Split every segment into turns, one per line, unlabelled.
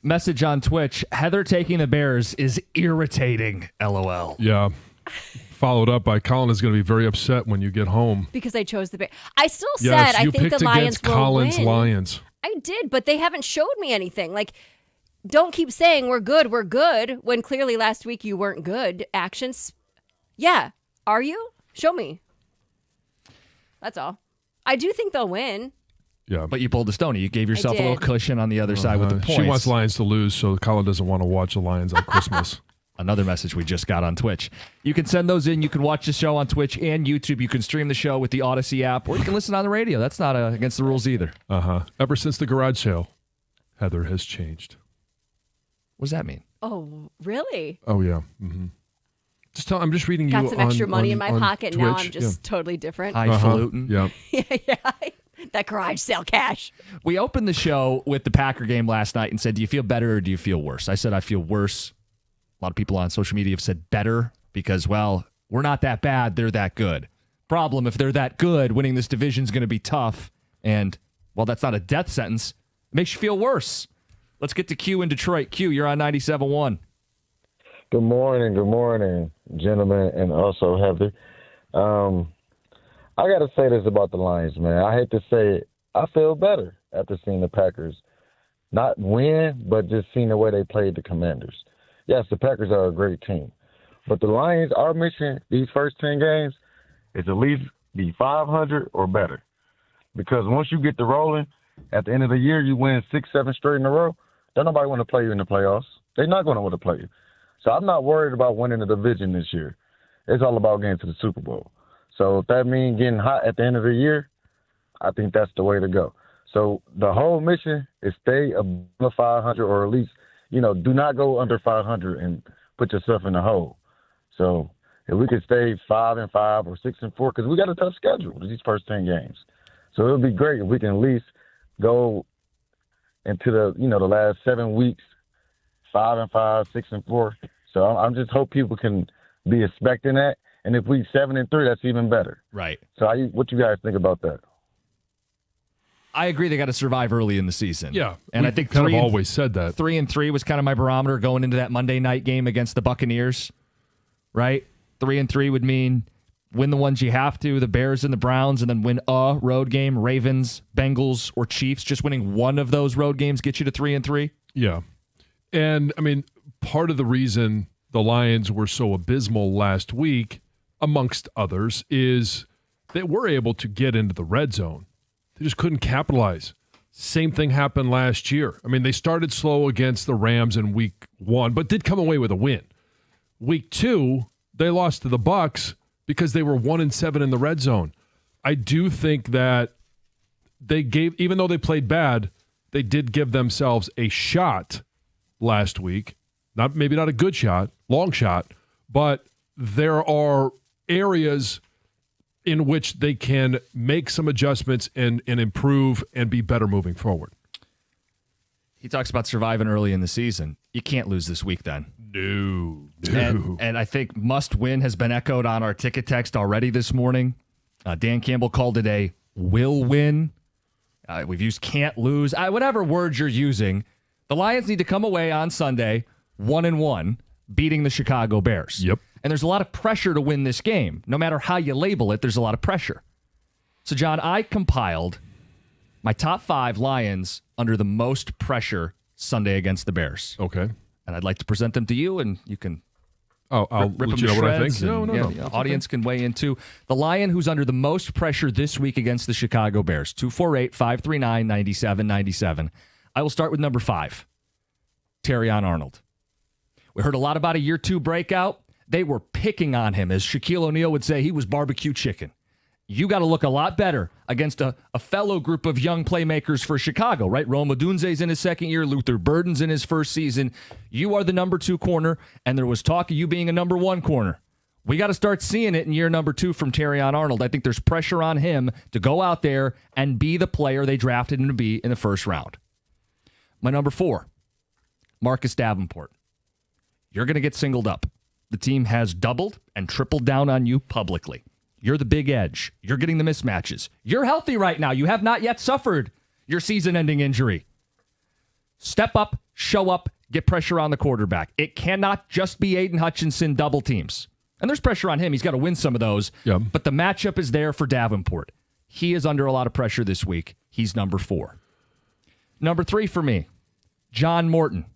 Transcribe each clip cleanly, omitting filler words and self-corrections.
Message on Twitch, Heather taking the Bears is irritating, LOL.
Yeah. Followed up by Colin is going to be very upset when you get home.
Because I chose the Bears. I still
Yes,
said I
you
think
picked
the Lions
against
will
Colin's
win.
Lions.
I did, but they haven't showed me anything. Like, don't keep saying we're good, when clearly last week you weren't good. Actions. Yeah. Are you? Show me. That's all. I do think they'll win.
Yeah.
But you pulled a Stoney. You gave yourself a little cushion on the other side with the points.
She wants Lions to lose, so Colin doesn't want to watch the Lions on Christmas.
Another message we just got on Twitch. You can send those in. You can watch the show on Twitch and YouTube. You can stream the show with the Odyssey app, or you can listen on the radio. That's not against the rules either.
Ever since the garage sale, Heather has changed.
What does that mean?
Oh, really?
Oh, yeah. Mm-hmm. I'm just reading
Got
you
some extra money in
on
my pocket.
Twitch.
Now I'm just totally different.
Highfalutin.
Yeah.
Yeah. That garage sale cash.
We opened the show with the Packer game last night and said, do you feel better or do you feel worse? I said, I feel worse. A lot of people on social media have said better because, well, we're not that bad. They're that good. Problem, if they're that good, winning this division is going to be tough. And, well, that's not a death sentence. It makes you feel worse. Let's get to Q in Detroit. Q, you're on 97.1.
Good morning, gentlemen, and also Heather. I got to say this about the Lions, man. I hate to say it. I feel better after seeing the Packers not win, but just seeing the way they played the Commanders. Yes, the Packers are a great team. But the Lions, our mission these first 10 games is at least be 500 or better. Because once you get the rolling, at the end of the year, you win 6, 7 straight in a row, don't nobody want to play you in the playoffs. They're not going to want to play you. So I'm not worried about winning the division this year. It's all about getting to the Super Bowl. So if that means getting hot at the end of the year, I think that's the way to go. So the whole mission is stay above 500 or at least, do not go under 500 and put yourself in the hole. So if we could stay 5-5 or 6-4, because we got a tough schedule these first 10 games. So it would be great if we can at least go into the, the last 7 weeks, 5-5, 6-4. So I'm just hope people can be expecting that. And if we 7-3, that's even better.
Right.
So what you guys think about that?
I agree they got to survive early in the season.
Yeah.
And I think
kind of always said that.
3-3 was kind of my barometer going into that Monday night game against the Buccaneers, right? 3-3 would mean win the ones you have to, the Bears and the Browns, and then win a road game, Ravens, Bengals, or Chiefs. Just winning one of those road games gets you to 3-3.
Yeah. And, part of the reason the Lions were so abysmal last week, amongst others, is they were able to get into the red zone. They just couldn't capitalize. Same thing happened last year. They started slow against the Rams in week 1, but did come away with a win. Week 2, they lost to the Bucs because they were 1-7 in the red zone. I do think that even though they played bad, they did give themselves a shot last week. Maybe not a good shot, long shot, but there are areas in which they can make some adjustments and improve and be better moving forward.
He talks about surviving early in the season. You can't lose this week then.
No.
And I think must win has been echoed on our ticket text already this morning. Dan Campbell called it a will win. We've used can't lose. Whatever words you're using, the Lions need to come away on Sunday 1-1, beating the Chicago Bears.
Yep.
And there's a lot of pressure to win this game. No matter how you label it, there's a lot of pressure. So, John, I compiled my top 5 Lions under the most pressure Sunday against the Bears.
Okay.
And I'd like to present them to you, and you can
I'll
rip
let
them
you
to
know what I
shreds.
think. No.
The audience can weigh in, too. The Lion who's under the most pressure this week against the Chicago Bears, 248-539-9797. I will start with number 5, Terrion Arnold. We heard a lot about a year 2 breakout. They were picking on him. As Shaquille O'Neal would say, he was barbecue chicken. You got to look a lot better against a fellow group of young playmakers for Chicago, right? Rome Odunze's in his second year. Luther Burden's in his first season. You are the number 2 corner, and there was talk of you being a number 1 corner. We got to start seeing it in year number 2 from Terrion Arnold. I think there's pressure on him to go out there and be the player they drafted him to be in the first round. My number 4, Marcus Davenport. You're going to get singled up. The team has doubled and tripled down on you publicly. You're the big edge. You're getting the mismatches. You're healthy right now. You have not yet suffered your season-ending injury. Step up, show up, get pressure on the quarterback. It cannot just be Aiden Hutchinson double teams. And there's pressure on him. He's got to win some of those.
Yep.
But the matchup is there for Davenport. He is under a lot of pressure this week. He's number 4. Number 3 for me, John Morton.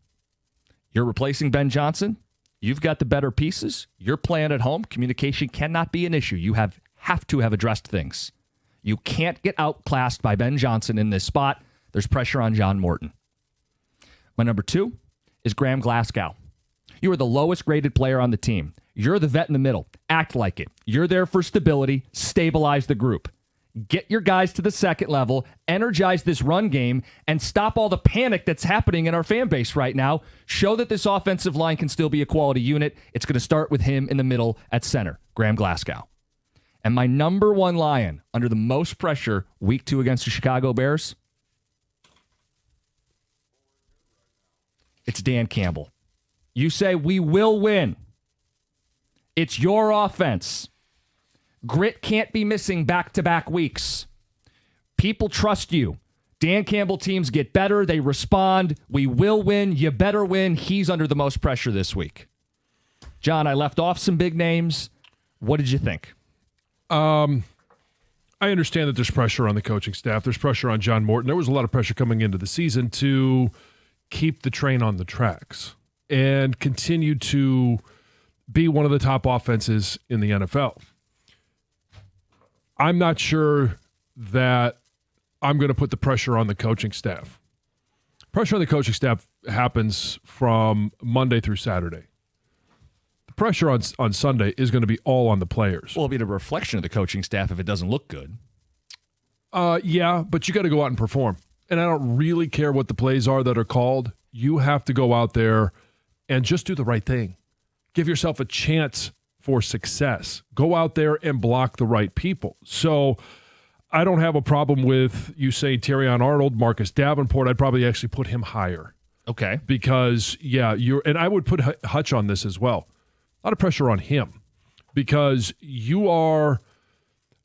You're replacing Ben Jansen. You've got the better pieces. You're playing at home. Communication cannot be an issue. You have to have addressed things. You can't get outclassed by Ben Jansen in this spot. There's pressure on John Morton. My number 2 is Graham Glasgow. You are the lowest graded player on the team. You're the vet in the middle. Act like it. You're there for stability. Stabilize the group. Get your guys to the second level, energize this run game, and stop all the panic that's happening in our fan base right now. Show that this offensive line can still be a quality unit. It's going to start with him in the middle at center, Graham Glasgow. And my number 1 Lion under the most pressure week 2 against the Chicago Bears, it's Dan Campbell. You say, we will win. It's your offense. Grit can't be missing back-to-back weeks. People trust you. Dan Campbell teams get better. They respond. We will win. You better win. He's under the most pressure this week. John, I left off some big names. What did you think?
I understand that there's pressure on the coaching staff. There's pressure on John Morton. There was a lot of pressure coming into the season to keep the train on the tracks and continue to be one of the top offenses in the NFL. I'm not sure that I'm going to put the pressure on the coaching staff. Pressure on the coaching staff happens from Monday through Saturday. The pressure on Sunday is going to be all on the players.
Well, it'll be a reflection of the coaching staff if it doesn't look good.
Yeah, but you got to go out and perform. And I don't really care what the plays are that are called. You have to go out there and just do the right thing. Give yourself a chance for success. Go out there and block the right people. So I don't have a problem with you saying Terrion Arnold, Marcus Davenport. I'd probably actually put him higher.
Okay.
Because, and I would put Hutch on this as well. A lot of pressure on him because you are,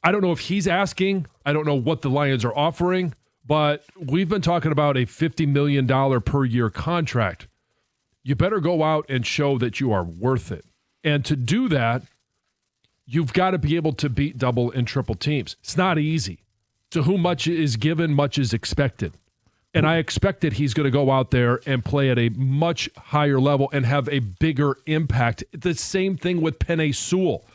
I don't know if he's asking. I don't know what the Lions are offering, but we've been talking about a $50 million per year contract. You better go out and show that you are worth it. And to do that, you've got to be able to beat double and triple teams. It's not easy. To whom much is given, much is expected. And I expect that he's going to go out there and play at a much higher level and have a bigger impact. The same thing with Penei Sewell.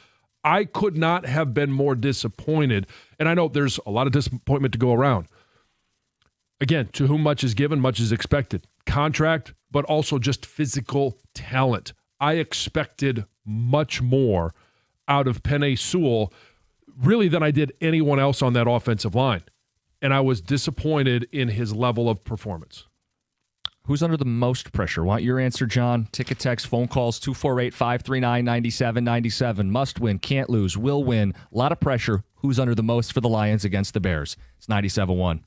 I could not have been more disappointed. And I know there's a lot of disappointment to go around. Again, to whom much is given, much is expected. Contract, but also just physical talent. I expected much more out of Penei Sewell, really, than I did anyone else on that offensive line. And I was disappointed in his level of performance.
Who's under the most pressure? Want your answer, John? Ticket, text, phone calls, 248-539-9797. Must win, can't lose, will win. A lot of pressure. Who's under the most for the Lions against the Bears? It's 97-1.